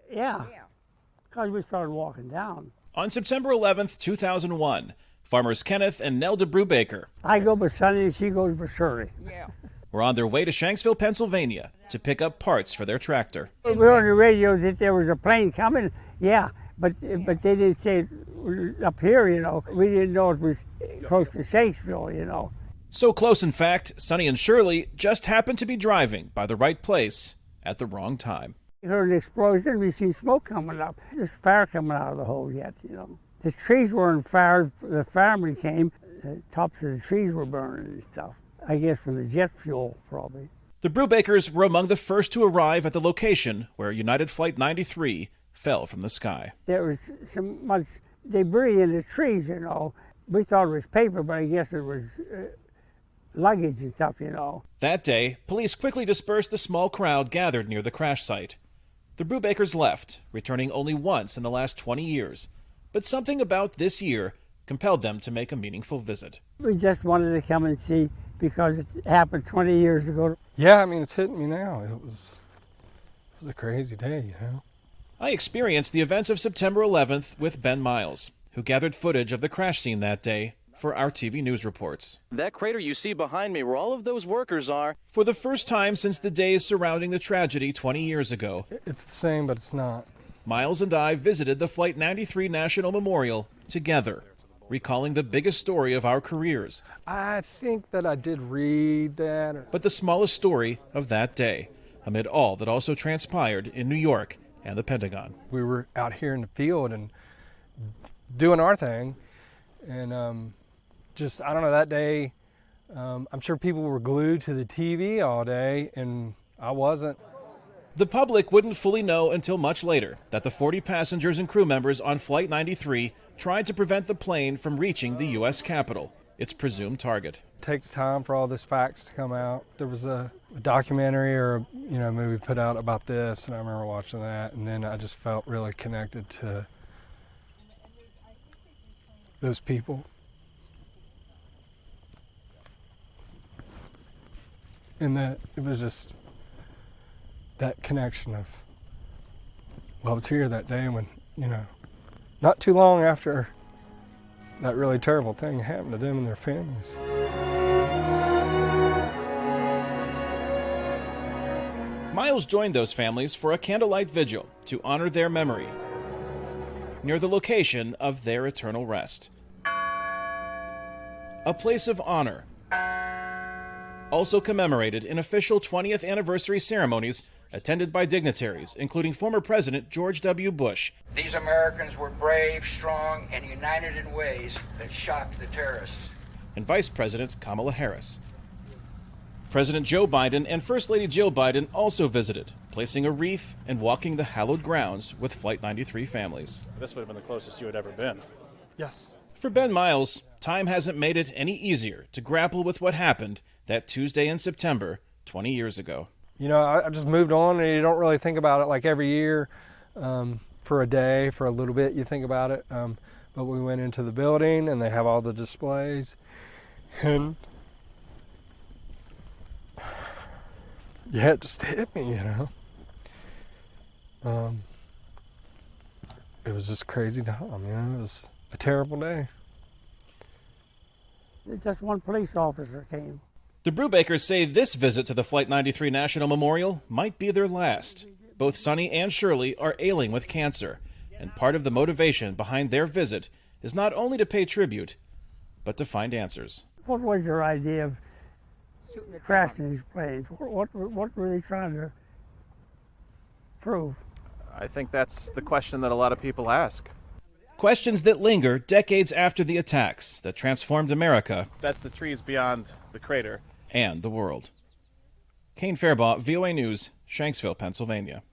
Yeah, because we started walking down. On September 11th, 2001, farmers Kenneth and Nelda Brubaker. I go with Sonny and she goes with Shirley. Yeah. Were on their way to Shanksville, Pennsylvania to pick up parts for their tractor. We heard on the radio that there was a plane coming. Yeah, but they didn't say it was up here, you know. We didn't know it was close to Shanksville, you know. So close, in fact, Sonny and Shirley just happened to be driving by the right place at the wrong time. We heard an explosion. We see smoke coming up. There's fire coming out of the hole yet, you know. The trees were on fire. The firemen came. The tops of the trees were burning and stuff. I guess from the jet fuel, probably. The Brubakers were among the first to arrive at the location where United Flight 93 fell from the sky. There was some much debris in the trees, you know. We thought it was paper, but I guess it was luggage and stuff, you know. That day, police quickly dispersed the small crowd gathered near the crash site. The Brubakers left, returning only once in the last 20 years. But something about this year compelled them to make a meaningful visit. We just wanted to come and see because it happened 20 years ago. Yeah, I mean, it's hitting me now. It was a crazy day, you know. I experienced the events of September 11th with Ben Miles, who gathered footage of the crash scene that day for our TV news reports. That crater you see behind me, where all of those workers are. For the first time since the days surrounding the tragedy 20 years ago. It's the same, but it's not. Miles and I visited the Flight 93 National Memorial together, recalling the biggest story of our careers. I think that I did read that. But the smallest story of that day, amid all that also transpired in New York and the Pentagon. We were out here in the field and doing our thing, and just, I don't know, that day, I'm sure people were glued to the TV all day, and I wasn't. The public wouldn't fully know until much later that the 40 passengers and crew members on Flight 93 tried to prevent the plane from reaching the U.S. Capitol, its presumed target. It takes time for all this facts to come out. There was a documentary or a movie put out about this, and I remember watching that, and then I just felt really connected to those people. And that it was just that connection of, well, I was here that day when, not too long after that really terrible thing happened to them and their families. Miles joined those families for a candlelight vigil to honor their memory near the location of their eternal rest. A place of honor, also commemorated in official 20th anniversary ceremonies attended by dignitaries, including former President George W. Bush. These Americans were brave, strong, and united in ways that shocked the terrorists. And Vice President Kamala Harris. President Joe Biden and First Lady Jill Biden also visited, placing a wreath and walking the hallowed grounds with Flight 93 families. This would have been the closest you had ever been. Yes. For Ben Miles, time hasn't made it any easier to grapple with what happened that Tuesday in September 20 years ago. I just moved on, and you don't really think about it like every year for a day, for a little bit you think about it. But we went into the building, and they have all the displays. And yeah, it just hit me, It was just crazy time, It was a terrible day. Just one police officer came. The Brubakers say this visit to the Flight 93 National Memorial might be their last. Both Sonny and Shirley are ailing with cancer, and part of the motivation behind their visit is not only to pay tribute, but to find answers. What was your idea of crashing these planes? What were they trying to prove? I think that's the question that a lot of people ask. Questions that linger decades after the attacks that transformed America. That's the trees beyond the crater. And the world. Kane Fairbaugh, VOA News, Shanksville, Pennsylvania.